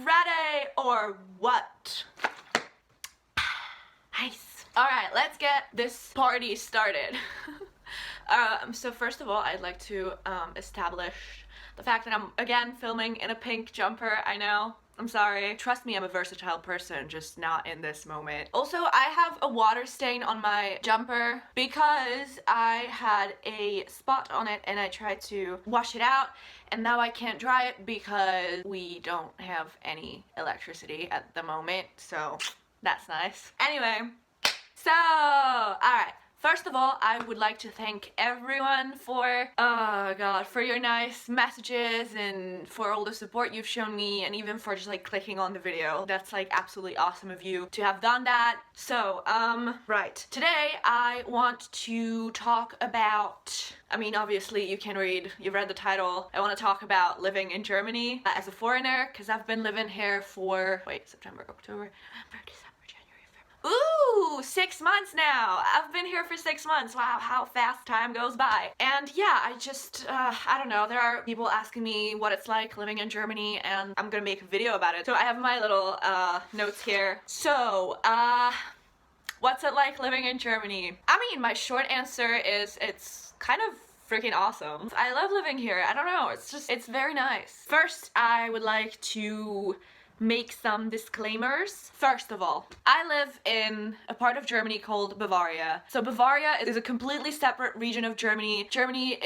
ready or what? Nice. Alright, let's get this party started. So first of all, I'd like to establish the fact that I'm again filming in a pink jumper. I know, I'm sorry. Trust me, I'm a versatile person, just not in this moment. Also, I have a water stain on my jumper because I had a spot on it and I tried to wash it out, and now I can't dry it because we don't have any electricity at the moment, so that's nice. Anyway, so, alright. First of all, I would like to thank everyone for, oh god, for your nice messages and for all the support you've shown me, and even for just like clicking on the video. That's like absolutely awesome of you to have done that. So, right. Today I want to talk about, I mean, obviously you've read the title. I want to talk about living in Germany as a foreigner, because I've been living here for, September, October, November, December. Ooh, 6 months now. I've been here for 6 months. Wow, how fast time goes by. And yeah, I don't know, there are people asking me what it's like living in Germany, and I'm gonna make a video about it. So I have my little notes here. So, what's it like living in Germany? I mean, my short answer is it's kind of freaking awesome. I love living here. I don't know, it's very nice. First, I would like to make some disclaimers. First of all, I live in a part of Germany called Bavaria. So Bavaria is a completely separate region of Germany. Germany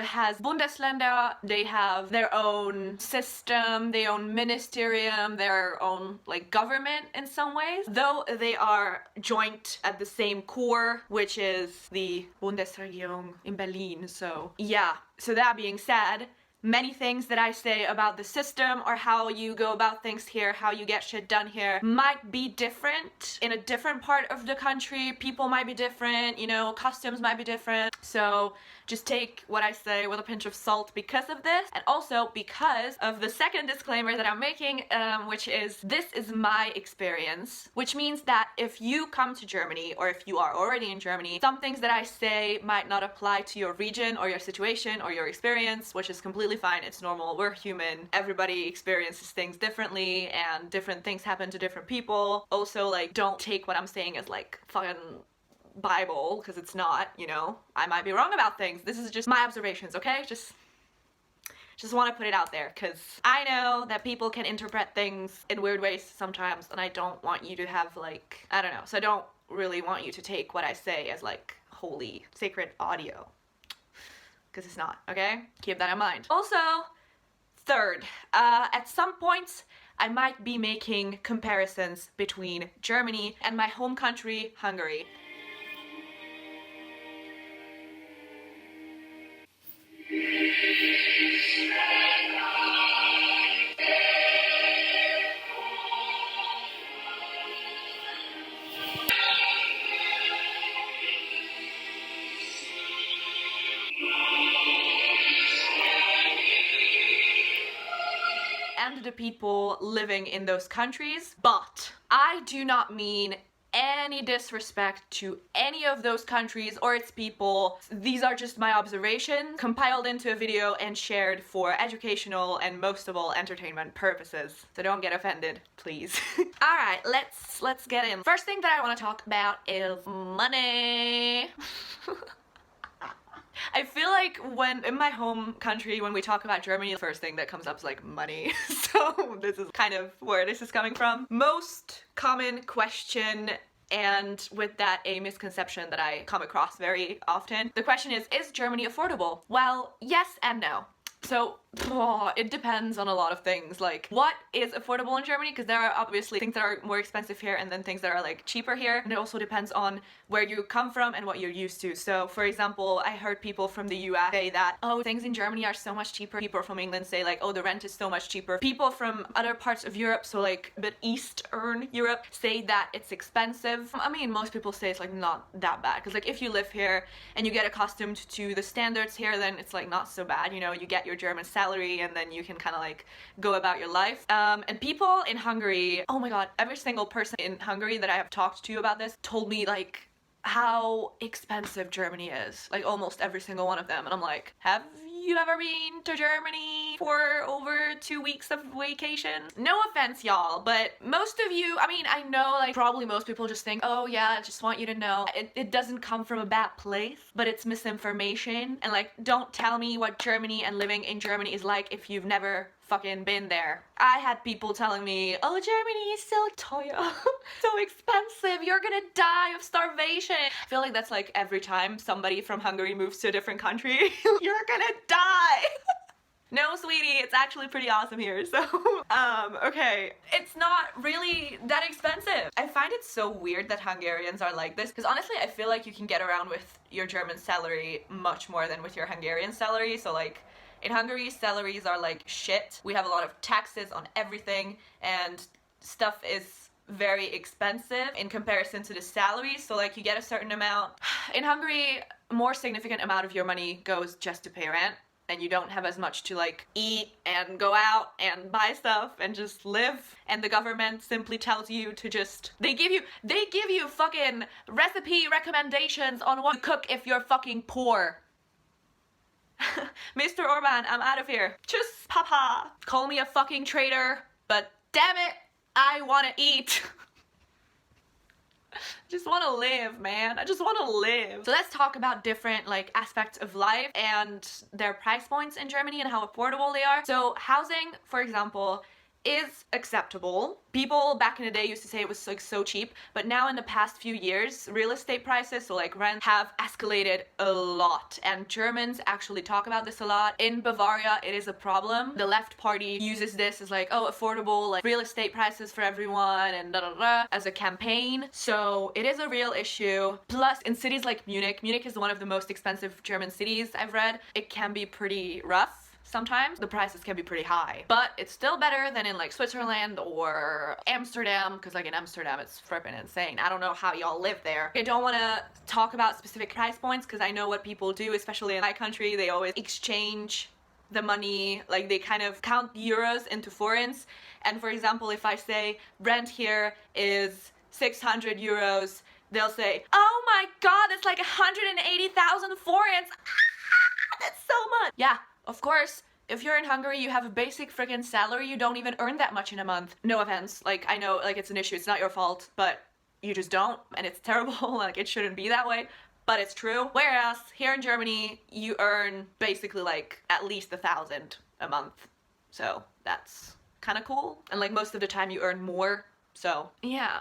has Bundesländer, they have their own system, their own ministerium, their own like government in some ways, though they are joint at the same core, which is the Bundesregierung in Berlin. So yeah, so that being said, many things that I say about the system or how you go about things here, how you get shit done here, might be different in a different part of the country. People might be different, you know, customs might be different. So just take what I say with a pinch of salt because of this, and also because of the second disclaimer that I'm making, which is this is my experience, which means that if you come to Germany or if you are already in Germany, some things that I say might not apply to your region or your situation or your experience, which is completely fine. It's normal. We're human. Everybody experiences things differently, and different things happen to different people. Also, like, don't take what I'm saying as like fucking Bible, because it's not, you know. I might be wrong about things. This is just my observations, okay? Just want to put it out there, because I know that people can interpret things in weird ways sometimes, and I don't want you to have like, I don't know, so I don't really want you to take what I say as like holy, sacred audio, because it's not, okay? Keep that in mind. Also, third, at some points, I might be making comparisons between Germany and my home country, Hungary. And the people living in those countries, but I do not mean any disrespect to any of those countries or its people. These are just my observations compiled into a video and shared for educational and most of all entertainment purposes. So don't get offended, please. Alright, let's get in. First thing that I want to talk about is money. I feel like when in my home country, when we talk about Germany, the first thing that comes up is like money. So this is kind of where this is coming from. Most common question, and with that a misconception that I come across very often. The question is Germany affordable? Well, yes and no. So, it depends on a lot of things, like what is affordable in Germany, because there are obviously things that are more expensive here and then things that are like cheaper here, and it also depends on where you come from and what you're used to. So for example, I heard people from the US say that, oh, things in Germany are so much cheaper. People from England say like, oh, the rent is so much cheaper. People from other parts of Europe, so like a bit Eastern Europe, say that it's expensive. I mean, most people say it's like not that bad, because like if you live here and you get accustomed to the standards here, then it's like not so bad, you know, you get your German salary and then you can kind of like go about your life. And people in Hungary, oh my god, every single person in Hungary that I have talked to about this told me like how expensive Germany is, like almost every single one of them, and I'm like, have you ever been to Germany for over 2 weeks of vacation? No offense, y'all, but most of you, I mean, I know like probably most people just think, oh yeah, I just want you to know it doesn't come from a bad place, but it's misinformation. And like, don't tell me what Germany and living in Germany is like if you've never fucking been there. I had people telling me, oh, Germany is so teuer, so expensive, you're gonna die of starvation. I feel like that's like every time somebody from Hungary moves to a different country, you're gonna die. No, sweetie, it's actually pretty awesome here, so, okay. It's not really that expensive. I find it so weird that Hungarians are like this, because honestly, I feel like you can get around with your German salary much more than with your Hungarian salary, so like, in Hungary, salaries are like shit. We have a lot of taxes on everything, and stuff is very expensive in comparison to the salaries, so like you get a certain amount. In Hungary, a more significant amount of your money goes just to pay rent, and you don't have as much to like eat and go out and buy stuff and just live, and the government simply tells you to just, they give you fucking recipe recommendations on what to cook if you're fucking poor. Mr. Orban, I'm out of here. Tschüss, papa. Call me a fucking traitor, but damn it, I wanna eat. Just want to live, man. I just want to live. So let's talk about different like aspects of life and their price points in Germany and how affordable they are. So housing, for example, is acceptable. People back in the day used to say it was like so cheap, but now in the past few years, real estate prices, so like rent, have escalated a lot, and Germans actually talk about this a lot. In Bavaria, it is a problem. The left party uses this as like, oh, affordable, like real estate prices for everyone and da da da as a campaign. So it is a real issue. Plus, in cities like Munich is one of the most expensive German cities I've read. It can be pretty rough. Sometimes the prices can be pretty high, but it's still better than in like Switzerland or Amsterdam, because like in Amsterdam it's frippin' insane. I don't know how y'all live there. I don't want to talk about specific price points because I know what people do, especially in my country. They always exchange the money, like they kind of count euros into forints. And for example, if I say rent here is 600 euros, they'll say, oh my god, it's like 180,000 forints. That's so much. Yeah. Of course, if you're in Hungary, you have a basic freaking salary, you don't even earn that much in a month. No offense, like I know like it's an issue, it's not your fault, but you just don't, and it's terrible, like it shouldn't be that way, but it's true. Whereas here in Germany, you earn basically like at least 1,000 a month. So that's kind of cool. And like most of the time you earn more, so yeah.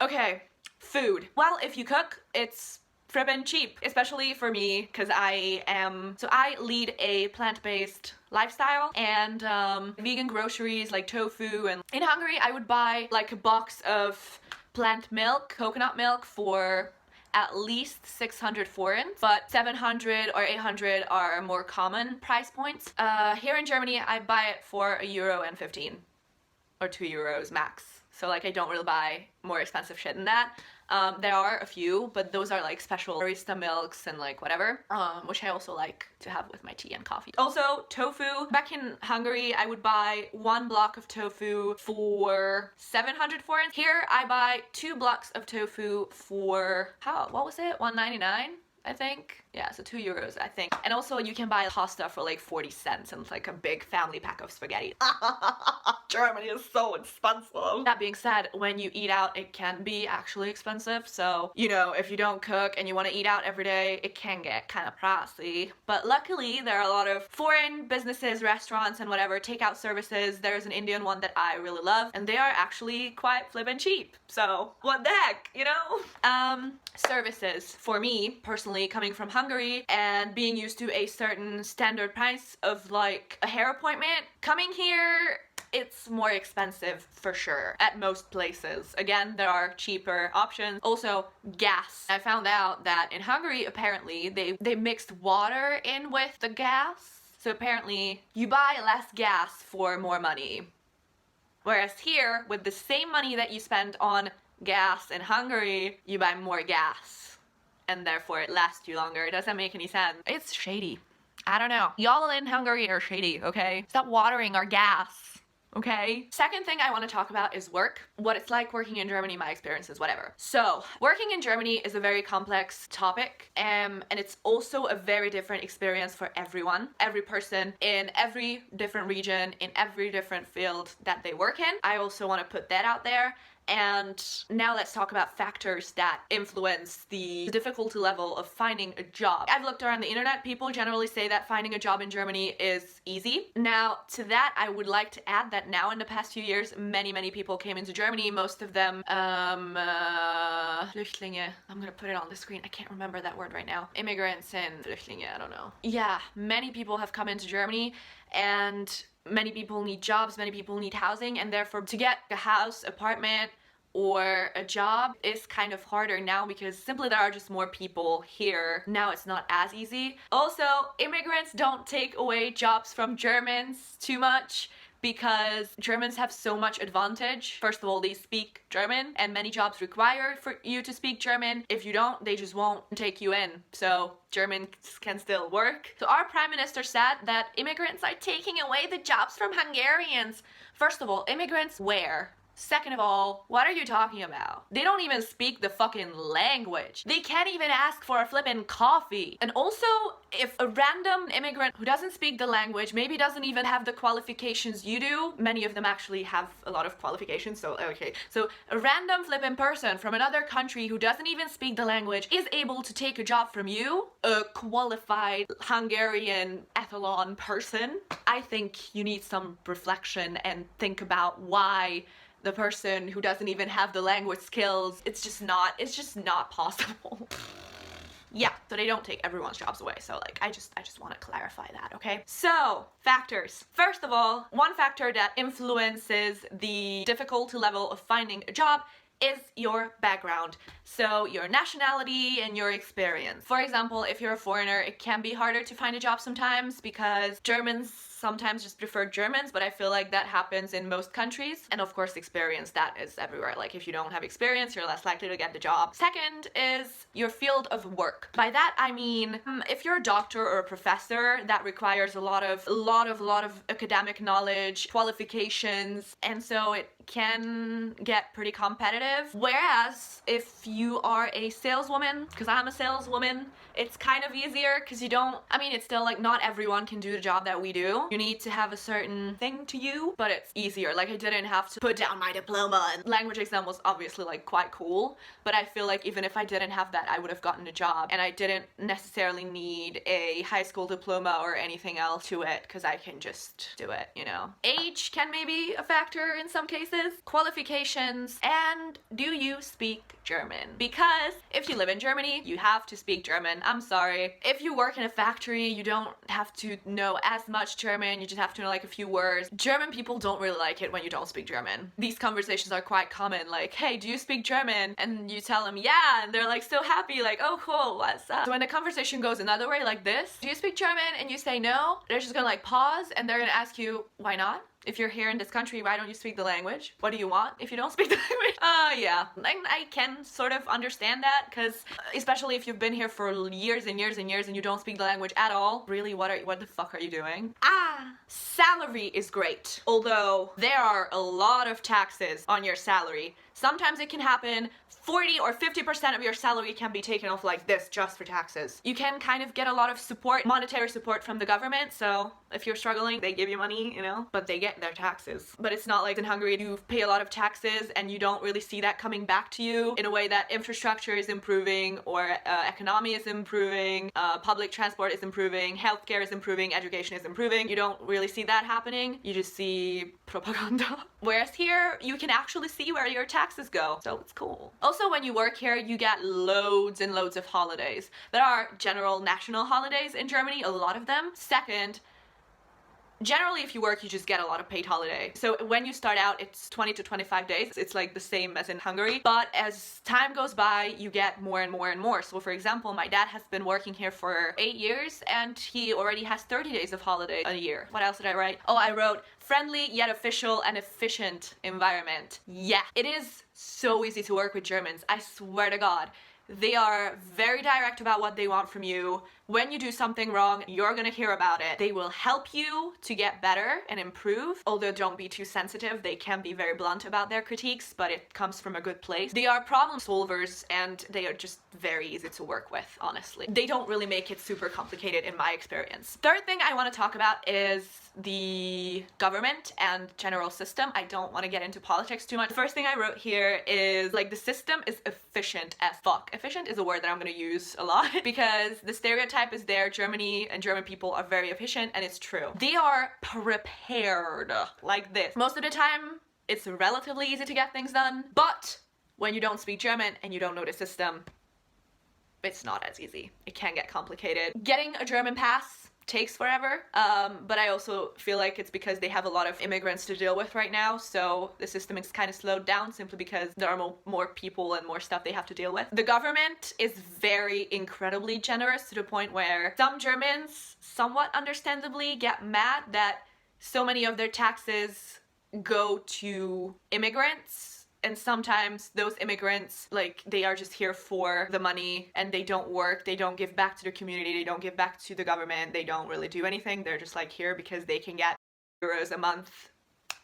Okay, food. Well, if you cook, it's fribbin' cheap, especially for me, because I lead a plant-based lifestyle, and vegan groceries like tofu, and in Hungary I would buy like a box of plant milk, coconut milk, for at least 600 forints, but 700 or 800 are more common price points. Here in Germany I buy it for €1.15 or €2 max, so like I don't really buy more expensive shit than that. There are a few, but those are like special barista milks and like whatever, which I also like to have with my tea and coffee. Also, tofu. Back in Hungary, I would buy 1 block of tofu for 700 forints. Here, I buy 2 blocks of tofu for, what was it? 1.99? I think. Yeah, so €2, I think. And also you can buy pasta for like 40 cents and like a big family pack of spaghetti. Germany is so expensive. That being said, when you eat out, it can be actually expensive. So, you know, if you don't cook and you want to eat out every day, it can get kind of pricey. But luckily, there are a lot of foreign businesses, restaurants, and whatever, takeout services. There's an Indian one that I really love, and they are actually quite flippin' cheap. So, what the heck, you know? Services. For me, personally, coming from Hungary and being used to a certain standard price of like a hair appointment, coming here, it's more expensive for sure at most places. Again, there are cheaper options. Also, gas. I found out that in Hungary, apparently, they mixed water in with the gas. So apparently, you buy less gas for more money. Whereas here, with the same money that you spend on gas in Hungary, you buy more gas, and therefore it lasts you longer. It doesn't make any sense. It's shady. I don't know. Y'all in Hungary are shady, okay? Stop watering our gas. okay? Second thing I want to talk about is work. What it's like working in Germany, my experiences, whatever. So, working in Germany is a very complex topic, and it's also a very different experience for everyone. Every person in every different region, in every different field that they work in. I also want to put that out there. And now let's talk about factors that influence the difficulty level of finding a job. I've looked around the internet. People generally say that finding a job in Germany is easy. Now, to that, I would like to add that now in the past few years, many people came into Germany. Most of them, Flüchtlinge. I'm gonna put it on the screen. I can't remember that word right now. Immigrants and Flüchtlinge, I don't know. Yeah, many people have come into Germany, and many people need jobs, many people need housing, and therefore to get a house, apartment, or a job is kind of harder now because simply there are just more people here. Now it's not as easy. Also, immigrants don't take away jobs from Germans too much, because Germans have so much advantage. First of all, they speak German, and many jobs require for you to speak German. If you don't, they just won't take you in. So Germans can still work. So our prime minister said that immigrants are taking away the jobs from Hungarians. First of all, immigrants where? Second of all, what are you talking about? They don't even speak the fucking language. They can't even ask for a flippin' coffee. And also, if a random immigrant who doesn't speak the language, maybe doesn't even have the qualifications you do, many of them actually have a lot of qualifications, so okay. So a random flippin' person from another country who doesn't even speak the language is able to take a job from you, a qualified Hungarian ethelon person. I think you need some reflection and think about why the person who doesn't even have the language skills, it's just not possible. Yeah, so they don't take everyone's jobs away. So like, I just want to clarify that, okay? So, factors. First of all, one factor that influences the difficulty level of finding a job is your background. So your nationality and your experience. For example, if you're a foreigner, it can be harder to find a job sometimes because Germans sometimes just prefer Germans, but I feel like that happens in most countries. And of course, experience, that is everywhere. Like if you don't have experience, you're less likely to get the job. Second is your field of work. By that, I mean, if you're a doctor or a professor, that requires a lot of academic knowledge, qualifications, and so it can get pretty competitive. Whereas if you are a saleswoman, because I'm a saleswoman, it's kind of easier because it's still like not everyone can do the job that we do. You need to have a certain thing to you, but it's easier. Like I didn't have to put down my diploma, and language exam was obviously like quite cool, but I feel like even if I didn't have that, I would have gotten a job, and I didn't necessarily need a high school diploma or anything else to it because I can just do it, you know. Age can maybe a factor in some cases. Qualifications, and do you speak German? Because if you live in Germany, you have to speak German. I'm sorry. If you work in a factory, you don't have to know as much German, you just have to know like a few words. German people don't really like it when you don't speak German. These conversations are quite common, like, hey, do you speak German? And you tell them, yeah, and they're like so happy, like, oh cool, what's up? So when the conversation goes another way like this, do you speak German? And you say no, they're just gonna like pause and they're gonna ask you, why not? If you're here in this country, why don't you speak the language? What do you want if you don't speak the language? Yeah. I can sort of understand that, because especially if you've been here for years and years and years and you don't speak the language at all, really, what the fuck are you doing? Salary is great. Although there are a lot of taxes on your salary. Sometimes it can happen 40 or 50% of your salary can be taken off like this just for taxes. You can kind of get a lot of support, monetary support from the government, so if you're struggling, they give you money, you know, but they get their taxes. But it's not like in Hungary you pay a lot of taxes and you don't really see that coming back to you in a way that infrastructure is improving or economy is improving, public transport is improving, healthcare is improving, education is improving. You don't really see that happening. You just see propaganda. Whereas here, you can actually see where your taxes go, so it's cool. Also, when you work here, you get loads and loads of holidays. There are general national holidays in Germany, a lot of them. Second, generally, if you work, you just get a lot of paid holiday. So when you start out, it's 20 to 25 days. It's like the same as in Hungary. But as time goes by, you get more and more and more. So for example, my dad has been working here for 8 years and he already has 30 days of holiday a year. What else did I write? Oh, I wrote friendly yet official and efficient environment. Yeah, it is so easy to work with Germans. I swear to God. They are very direct about what they want from you. when you do something wrong, you're gonna hear about it. They will help you to get better and improve, although don't be too sensitive. They can be very blunt about their critiques, but it comes from a good place. They are problem solvers and they are just very easy to work with, honestly. They don't really make it super complicated in my experience. Third thing I want to talk about is the government and general system. I don't want to get into politics too much. The first thing I wrote here is like the system is efficient as fuck. Efficient is a word that I'm gonna use a lot because the stereotype is there. Germany and German people are very efficient, and it's true. They are prepared like this. Most of the time, it's relatively easy to get things done, but when you don't speak German and you don't know the system, it's not as easy. It can get complicated. Getting a German pass takes forever, but I also feel like it's because they have a lot of immigrants to deal with right now, so the system is kind of slowed down simply because there are more people and more stuff they have to deal with. The government is very incredibly generous to the point where some Germans, somewhat understandably, get mad that so many of their taxes go to immigrants. And sometimes those immigrants, like, they are just here for the money and they don't work, they don't give back to the community, they don't give back to the government, they don't really do anything. They're just like here because they can get euros a month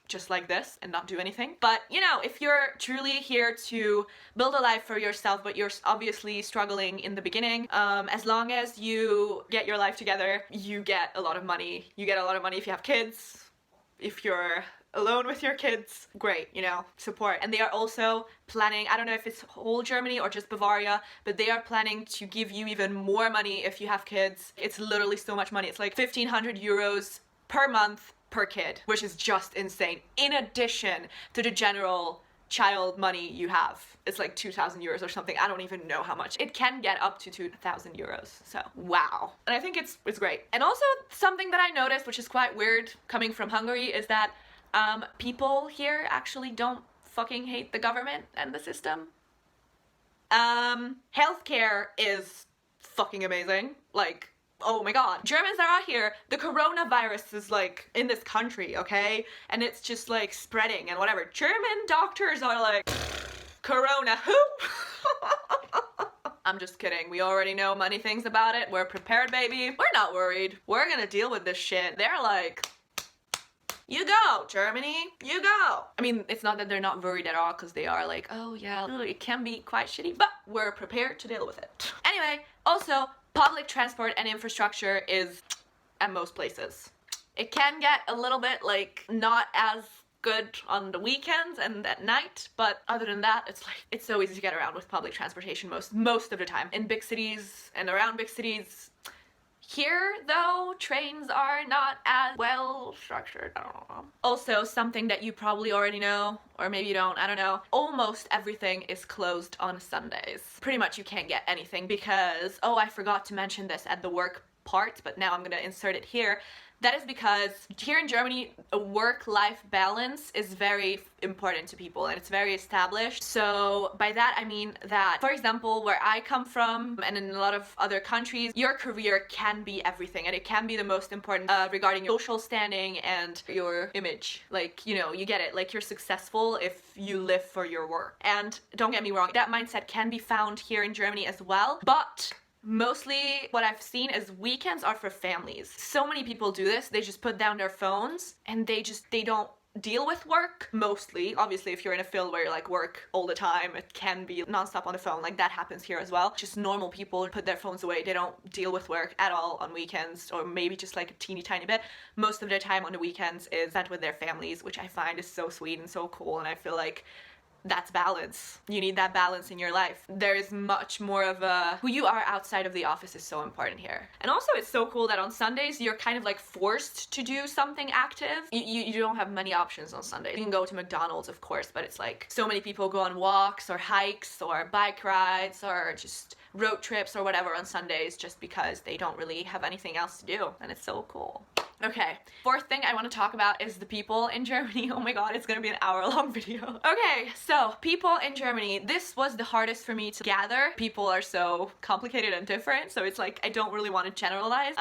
just like this and not do anything. But you know, if you're truly here to build a life for yourself, but you're obviously struggling in the beginning, as long as you get your life together, you get a lot of money. You get a lot of money if you have kids, if you're alone with your kids, great, you know, support. And they are also planning, I don't know if it's whole Germany or just Bavaria, but they are planning to give you even more money if you have kids. It's literally so much money. It's like 1,500 euros per month per kid, which is just insane. In addition to the general child money you have. It's like 2,000 euros or something. I don't even know how much. It can get up to 2,000 euros. So, wow. And I think it's great. And also something that I noticed, which is quite weird coming from Hungary, is that people here actually don't fucking hate the government and the system. Healthcare is fucking amazing. Like, oh my god. Germans are out here. The coronavirus is like in this country, okay? And it's just like spreading and whatever. German doctors are like, corona who? I'm just kidding. We already know many things about it. We're prepared, baby. We're not worried. We're gonna deal with this shit. They're like, you go, Germany, you go. I mean, it's not that they're not worried at all, because they are like, oh yeah, it can be quite shitty, but we're prepared to deal with it. Anyway, also, public transport and infrastructure is at most places. It can get a little bit like not as good on the weekends and at night, but other than that, it's so easy to get around with public transportation most of the time. In big cities and around big cities. Here, though, trains are not as well structured. I don't know. Also, something that you probably already know, or maybe you don't, I don't know. Almost everything is closed on Sundays. Pretty much you can't get anything because, oh, I forgot to mention this at the work part, but now I'm gonna insert it here. That is because here in Germany, a work-life balance is very important to people and it's very established. So by that I mean that, for example, where I come from and in a lot of other countries, your career can be everything and it can be the most important regarding your social standing and your image. Like, you know, you get it, like you're successful if you live for your work. And don't get me wrong, that mindset can be found here in Germany as well, but mostly what I've seen is weekends are for families. So many people do this. They just put down their phones and they don't deal with work mostly. Obviously, if you're in a field where you like work all the time, it can be nonstop on the phone. Like that happens here as well. Just normal people put their phones away. They don't deal with work at all on weekends, or maybe just like a teeny tiny bit. Most of their time on the weekends is spent with their families, which I find is so sweet and so cool. And I feel like that's balance. You need that balance in your life. There is much more of a who you are outside of the office is so important here. And also it's so cool that on Sundays you're kind of like forced to do something active. You don't have many options on Sundays. You can go to McDonald's, of course, but it's like so many people go on walks or hikes or bike rides or just road trips or whatever on Sundays just because they don't really have anything else to do, and it's so cool. Okay, fourth thing I want to talk about is the people in Germany. Oh my god, it's gonna be an hour-long video. Okay, so people in Germany. This was the hardest for me to gather. People are so complicated and different, so it's like I don't really want to generalize.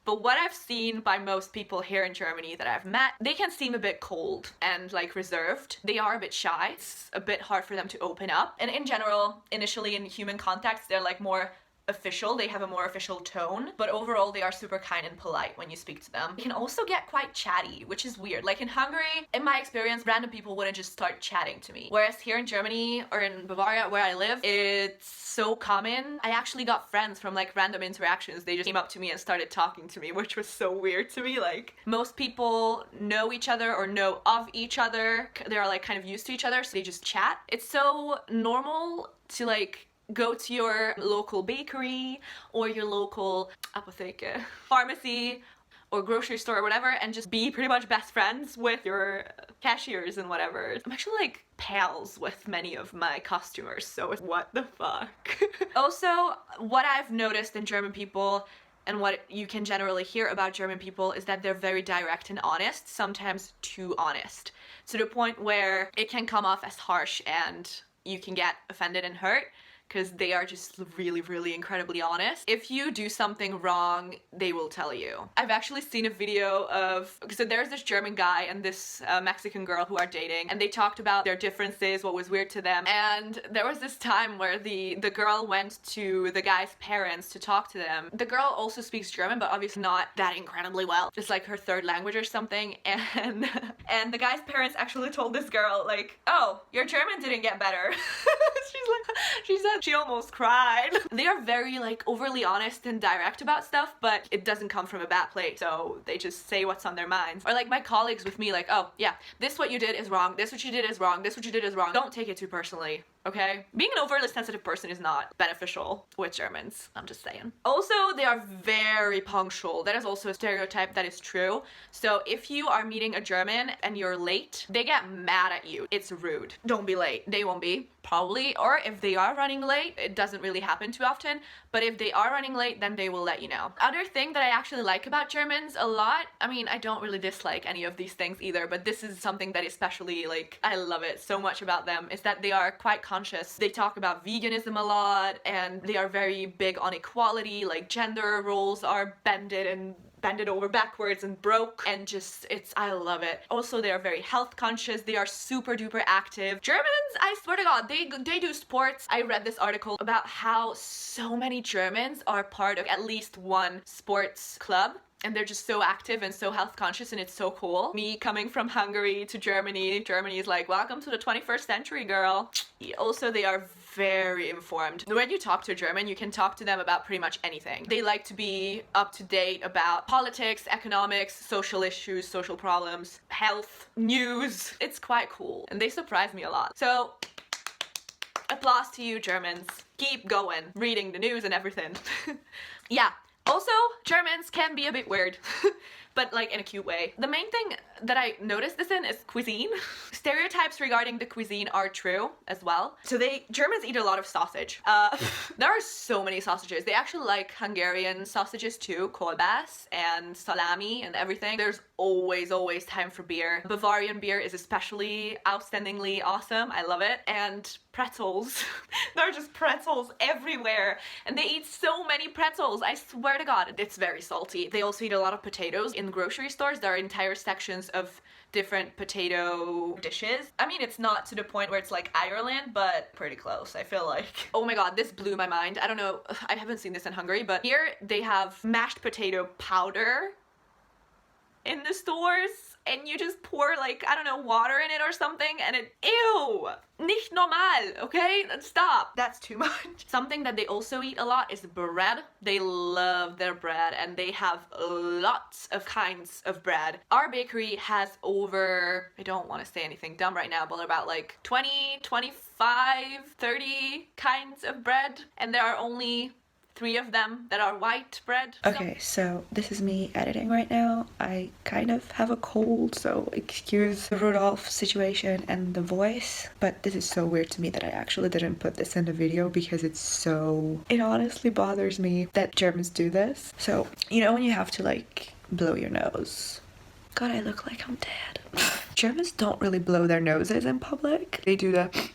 But what I've seen by most people here in Germany that I've met, they can seem a bit cold and like reserved. They are a bit shy. It's a bit hard for them to open up. And in general, initially in human context, they're like more official, they have a more official tone, but overall they are super kind and polite when you speak to them. They can also get quite chatty, which is weird. Like in Hungary, in my experience, random people wouldn't just start chatting to me. Whereas here in Germany or in Bavaria where I live, it's so common. I actually got friends from like random interactions. They just came up to me and started talking to me, which was so weird to me. Like most people know each other or know of each other. They're like kind of used to each other, so they just chat. It's so normal to like go to your local bakery or your local apotheke, pharmacy or grocery store or whatever and just be pretty much best friends with your cashiers and whatever. I'm actually like pals with many of my customers, so what the fuck. Also, what I've noticed in German people and what you can generally hear about German people is that they're very direct and honest, sometimes too honest, to the point where it can come off as harsh and you can get offended and hurt, because they are just really, really incredibly honest. If you do something wrong, they will tell you. I've actually seen a video of, so there's this German guy and this Mexican girl who are dating, and they talked about their differences, what was weird to them, and there was this time where the girl went to the guy's parents to talk to them. The girl also speaks German, but obviously not that incredibly well. It's like her third language or something, and the guy's parents actually told this girl, like, oh, your German didn't get better. She said she almost cried. They are very like overly honest and direct about stuff, but it doesn't come from a bad place, so they just say what's on their minds. Or like my colleagues with me, like, oh yeah, this what you did is wrong, this what you did is wrong, this what you did is wrong. Don't take it too personally, okay? Being an overly sensitive person is not beneficial with Germans, I'm just saying. Also, they are very punctual. That is also a stereotype that is true. So if you are meeting a German and you're late, they get mad at you. It's rude. Don't be late. They won't be, probably. Or if they are running late, it doesn't really happen too often, but if they are running late, then they will let you know. Other thing that I actually like about Germans a lot, I mean, I don't really dislike any of these things either, but this is something that especially, like, I love it so much about them, is that they are quite conscious. They talk about veganism a lot, and they are very big on equality, like gender roles are bended over backwards and broke, and just, I love it. Also, they are very health conscious. They are super duper active. Germans, I swear to God, they do sports. I read this article about how so many Germans are part of at least one sports club, and they're just so active and so health conscious, and it's so cool. Me coming from Hungary to Germany is like, welcome to the 21st century, girl. Also, they are very informed. When you talk to a German, you can talk to them about pretty much anything. They like to be up to date about politics, economics, social issues, social problems, health, news. It's quite cool, and they surprise me a lot. So, applause to you, Germans. Keep going, reading the news and everything. Yeah. Also, Germans can be a bit weird, but like in a cute way. The main thing that I noticed this in is cuisine. Stereotypes regarding the cuisine are true as well. So Germans eat a lot of sausage. There are so many sausages. They actually like Hungarian sausages too, kolbász and salami and everything. There's always time for beer. Bavarian beer is especially outstandingly awesome. I love it. And pretzels. There are just pretzels everywhere, and they eat so many pretzels. I swear to God, it's very salty. They also eat a lot of potatoes. In grocery stores, there are entire sections of different potato dishes. I mean, it's not to the point where it's like Ireland, but pretty close, I feel like. Oh my God, this blew my mind. I don't know, I haven't seen this in Hungary, but here they have mashed potato powder in the stores, and you just pour like, I don't know, water in it or something, and it, ew, nicht normal, okay? Stop, that's too much. Something that they also eat a lot is bread. They love their bread, and they have lots of kinds of bread. Our bakery has over, I don't want to say anything dumb right now, but about like 20, 25, 30 kinds of bread, and there are only 3 of them that are white bread. Okay, so this is me editing right now. I kind of have a cold, so excuse the Rudolph situation and the voice, but this is so weird to me that I actually didn't put this in the video because it honestly bothers me that Germans do this. So, you know when you have to like blow your nose? God, I look like I'm dead. Germans don't really blow their noses in public. They do the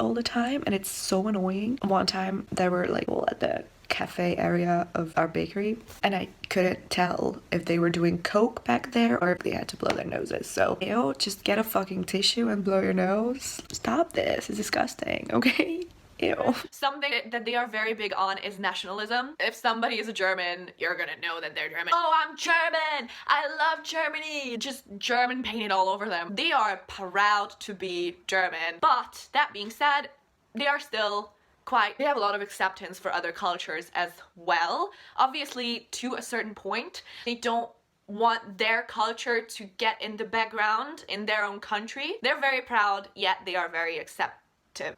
all the time, and it's so annoying. One time there were like people at the cafe area of our bakery, and I couldn't tell if they were doing coke back there or if they had to blow their noses. So, just get a fucking tissue and blow your nose. Stop this, it's disgusting, okay? Ew. Something that they are very big on is nationalism. If somebody is a German, you're gonna know that they're German. Oh, I'm German! I love Germany! Just German painted all over them. They are proud to be German. But that being said, they are still they have a lot of acceptance for other cultures as well. Obviously, to a certain point, they don't want their culture to get in the background in their own country. They're very proud, yet they are very accepting.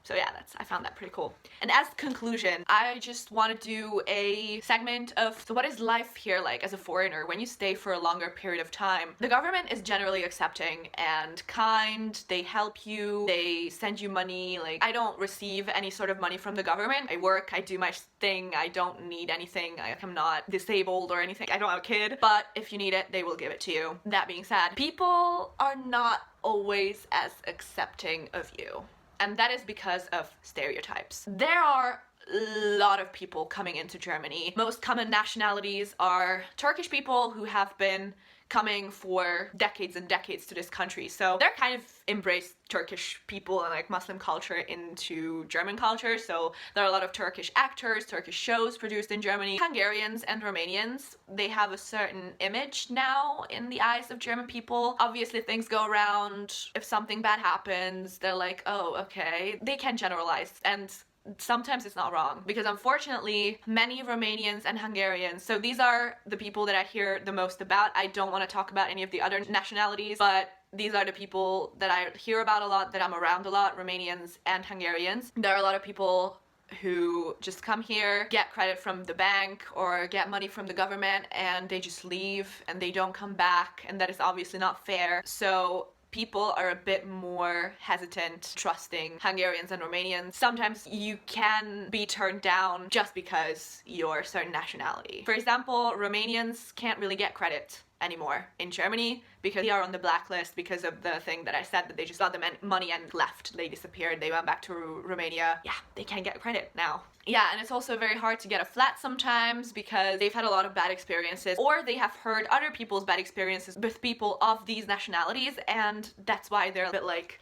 So yeah, I found that pretty cool. And as conclusion, I just want to do a segment of, so what is life here like as a foreigner when you stay for a longer period of time? The government is generally accepting and kind. They help you, they send you money. Like, I don't receive any sort of money from the government. I work, I do my thing, I don't need anything. I'm not disabled or anything. I don't have a kid, but if you need it, they will give it to you. That being said, people are not always as accepting of you. And that is because of stereotypes. There are a lot of people coming into Germany. Most common nationalities are Turkish people who have been coming for decades and decades to this country. So they're kind of embraced Turkish people and like Muslim culture into German culture. So there are a lot of Turkish actors, Turkish shows produced in Germany. Hungarians and Romanians, they have a certain image now in the eyes of German people. Obviously things go around. If something bad happens, they're like, oh, okay. They can generalize, and sometimes it's not wrong, because unfortunately many Romanians and Hungarians, so these are the people that I hear the most about. I don't want to talk about any of the other nationalities, but these are the people that I hear about a lot, that I'm around a lot, Romanians and Hungarians. There are a lot of people who just come here, get credit from the bank or get money from the government, and they just leave and they don't come back, and that is obviously not fair. So people are a bit more hesitant trusting Hungarians and Romanians. Sometimes you can be turned down just because you're a certain nationality. For example, Romanians can't really get credit anymore in Germany because they are on the blacklist because of the thing that I said, that they just got the money and left. They disappeared, they went back to Romania. Yeah, they can't get credit now. Yeah, and it's also very hard to get a flat sometimes because they've had a lot of bad experiences, or they have heard other people's bad experiences with people of these nationalities, and that's why they're a bit like,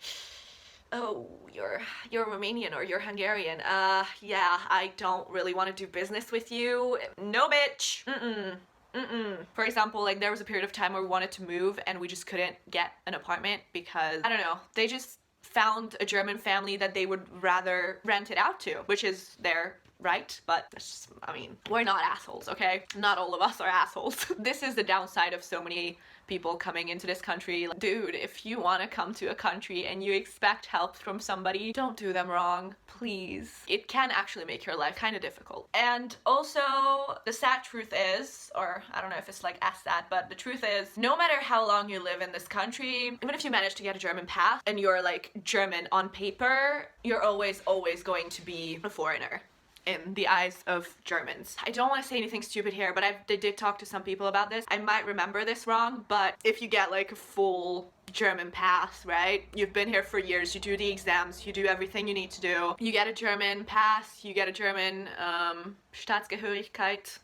oh, you're Romanian or you're Hungarian. Yeah, I don't really want to do business with you. No, bitch. For example, like there was a period of time where we wanted to move and we just couldn't get an apartment because, I don't know, they just found a German family that they would rather rent it out to, which is their right, but just, I mean, we're not assholes, okay? Not all of us are assholes. This is the downside of so many people coming into this country. Like, dude, if you want to come to a country and you expect help from somebody, don't do them wrong, please. It can actually make your life kind of difficult. And also, the sad truth is, or I don't know if it's like as sad, but the truth is, no matter how long you live in this country, even if you manage to get a German pass and you're like German on paper, you're always going to be a foreigner in the eyes of Germans. I don't want to say anything stupid here, but I did talk to some people about this. I might remember this wrong, but if you get like a full German pass, right? You've been here for years, you do the exams, you do everything you need to do. You get a German pass, you get a German Staatsgehörigkeit.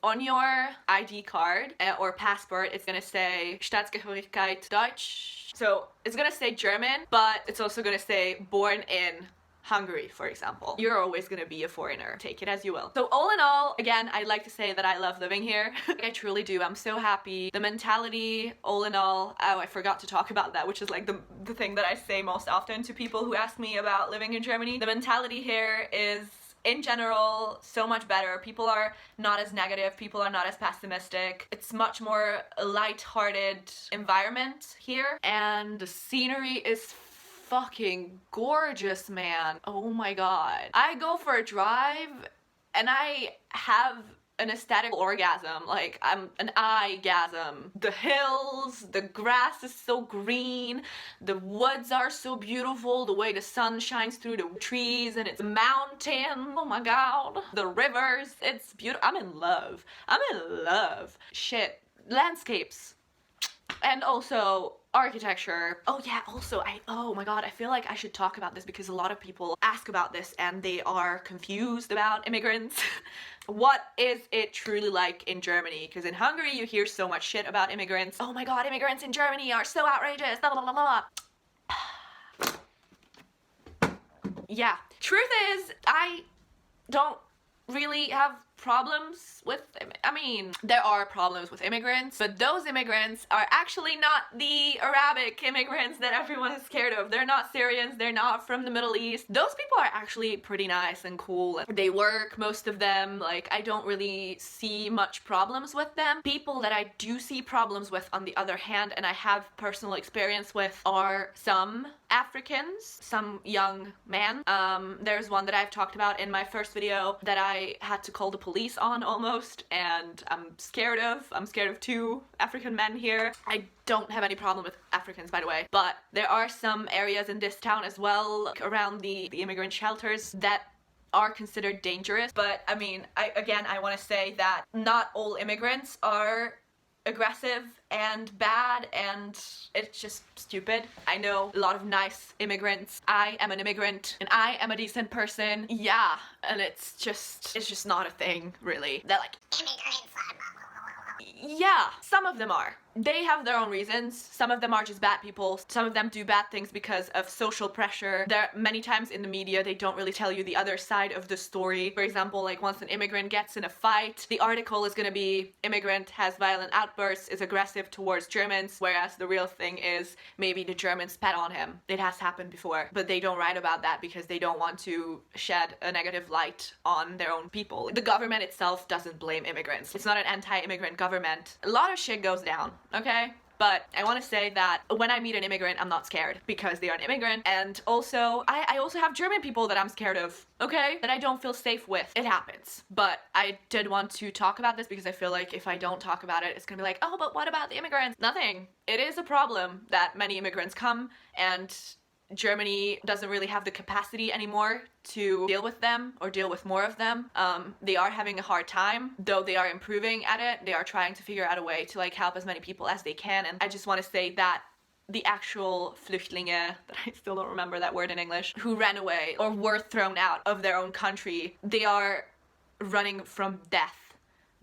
On your ID card or passport, it's gonna say Staatsgehörigkeit Deutsch. So it's gonna say German, but it's also gonna say born in Hungary, for example. You're always gonna be a foreigner. Take it as you will. So all in all, again, I'd like to say that I love living here. I truly do. I'm so happy. The mentality, all in all, oh, I forgot to talk about that, which is like the thing that I say most often to people who ask me about living in Germany. The mentality here is, in general, so much better. People are not as negative, people are not as pessimistic. It's much more a light-hearted environment here, and the scenery is fucking gorgeous, man. Oh my god. I go for a drive and I have an aesthetic orgasm. Like, I'm an eye-gasm. The hills, the grass is so green, the woods are so beautiful, the way the sun shines through the trees, and it's a mountain. Oh my god. The rivers, it's beautiful. I'm in love. I'm in love. Shit. Landscapes. And also architecture. Oh yeah, also oh my god, I feel like I should talk about this because a lot of people ask about this and they are confused about immigrants. What is it truly like in Germany? Because in Hungary you hear so much shit about immigrants. Oh my god, immigrants in Germany are so outrageous, blah blah blah blah. yeah. Truth is, I don't really have problems with, I mean, there are problems with immigrants, but those immigrants are actually not the Arabic immigrants that everyone is scared of. They're not Syrians, they're not from the Middle East. Those people are actually pretty nice and cool. They work, most of them, like, I don't really see much problems with them. People that I do see problems with, on the other hand, and I have personal experience with, are some Africans, some young men. There's one that I've talked about in my first video that I had to call the police on almost, and I'm scared of. I'm scared of 2 African men here. I don't have any problem with Africans, by the way, but there are some areas in this town as well, like around the immigrant shelters, that are considered dangerous. But I mean, I want to say that not all immigrants are aggressive and bad, and it's just stupid. I know a lot of nice immigrants. I am an immigrant and I am a decent person. Yeah, and it's just not a thing, really. They're like, immigrants. Yeah, some of them are. They have their own reasons. Some of them are just bad people. Some of them do bad things because of social pressure. There many times in the media they don't really tell you the other side of the story. For example, like once an immigrant gets in a fight, the article is gonna be immigrant has violent outbursts, is aggressive towards Germans, whereas the real thing is maybe the Germans spat on him. It has happened before, but they don't write about that because they don't want to shed a negative light on their own people. The government itself doesn't blame immigrants. It's not an anti-immigrant government. A lot of shit goes down. Okay? But I want to say that when I meet an immigrant, I'm not scared because they are an immigrant. And also, I also have German people that I'm scared of, okay? That I don't feel safe with. It happens. But I did want to talk about this because I feel like if I don't talk about it, it's gonna be like, oh, but what about the immigrants? Nothing. It is a problem that many immigrants come, and Germany doesn't really have the capacity anymore to deal with them or deal with more of them. They are having a hard time, though they are improving at it. They are trying to figure out a way to like help as many people as they can. And I just want to say that the actual Flüchtlinge, that I still don't remember that word in English, who ran away or were thrown out of their own country, they are running from death.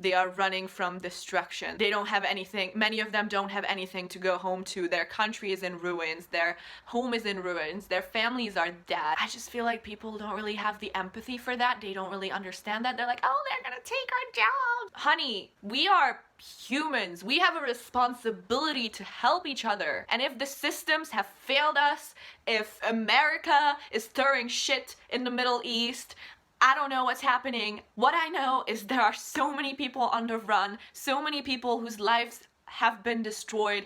They are running from destruction. They don't have anything, many of them don't have anything to go home to. Their country is in ruins, their home is in ruins, their families are dead. I just feel like people don't really have the empathy for that. They don't really understand that. They're like, oh, they're gonna take our job. Honey, we are humans. We have a responsibility to help each other. And if the systems have failed us, if America is throwing shit in the Middle East, I don't know what's happening. What I know is there are so many people on the run, so many people whose lives have been destroyed,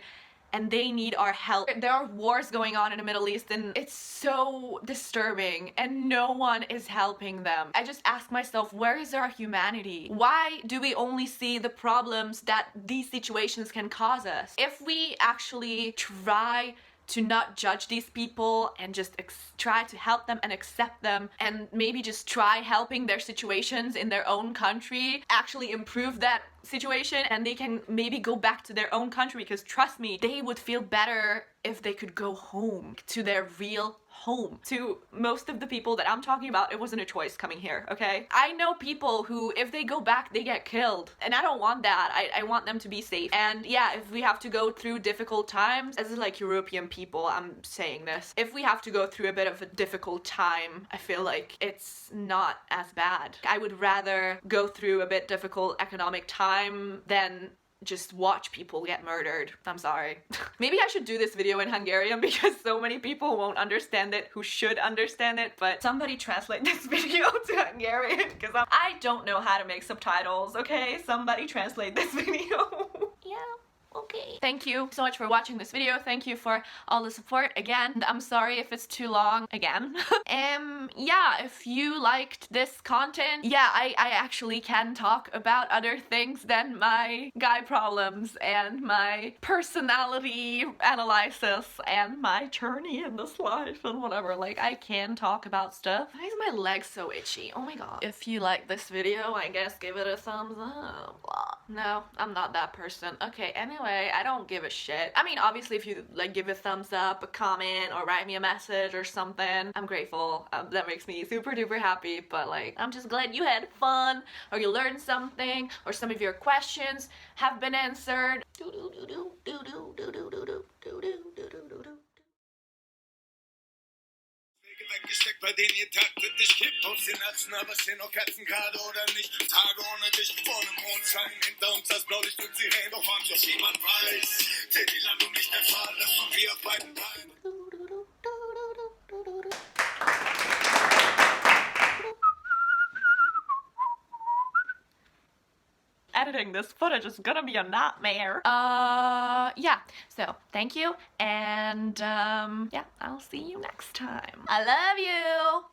and they need our help. There are wars going on in the Middle East, and it's so disturbing, and no one is helping them. I just ask myself, where is our humanity? Why do we only see the problems that these situations can cause us? If we actually try to not judge these people and just try to help them and accept them, and maybe just try helping their situations in their own country, actually improve that situation, and they can maybe go back to their own country, because trust me, they would feel better if they could go home to their real home. To most of the people that I'm talking about, it wasn't a choice coming here, okay? I know people who, if they go back, they get killed, and I don't want that. I want them to be safe. And yeah, if we have to go through difficult times, as like European people, I'm saying this, if we have to go through a bit of a difficult time, I feel like it's not as bad. I would rather go through a bit difficult economic time than just watch people get murdered. I'm sorry. Maybe I should do this video in Hungarian because so many people won't understand it who should understand it, but somebody translate this video to Hungarian because I don't know how to make subtitles, okay? Somebody translate this video. Yeah. Okay. Thank you so much for watching this video. Thank you for all the support again. I'm sorry if it's too long again. Yeah, if you liked this content, yeah, I actually can talk about other things than my guy problems and my personality analysis and my journey in this life and whatever. Like, I can talk about stuff. Why is my leg so itchy? Oh my god. If you like this video, I guess give it a thumbs up. No, I'm not that person. Okay, anyway, I don't give a shit. I mean, obviously, if you like give a thumbs up, a comment, or write me a message or something, I'm grateful. That makes me super duper happy, but like, I'm just glad you had fun, or you learned something, or some of your questions have been answered. bei denen ihr taktet. Ich kipp aus den Herzen, aber stehen noch Kerzen gerade oder nicht. Tage ohne dich, vor einem Mondschein, hinter uns das Blaulicht und Sirenen. Doch wann doch niemand weiß, zählt die Land und nicht der Fall, dass du wir auf beiden Beinen. Editing this footage is gonna be a nightmare. Yeah, so thank you, and yeah, I'll see you next time. I love you!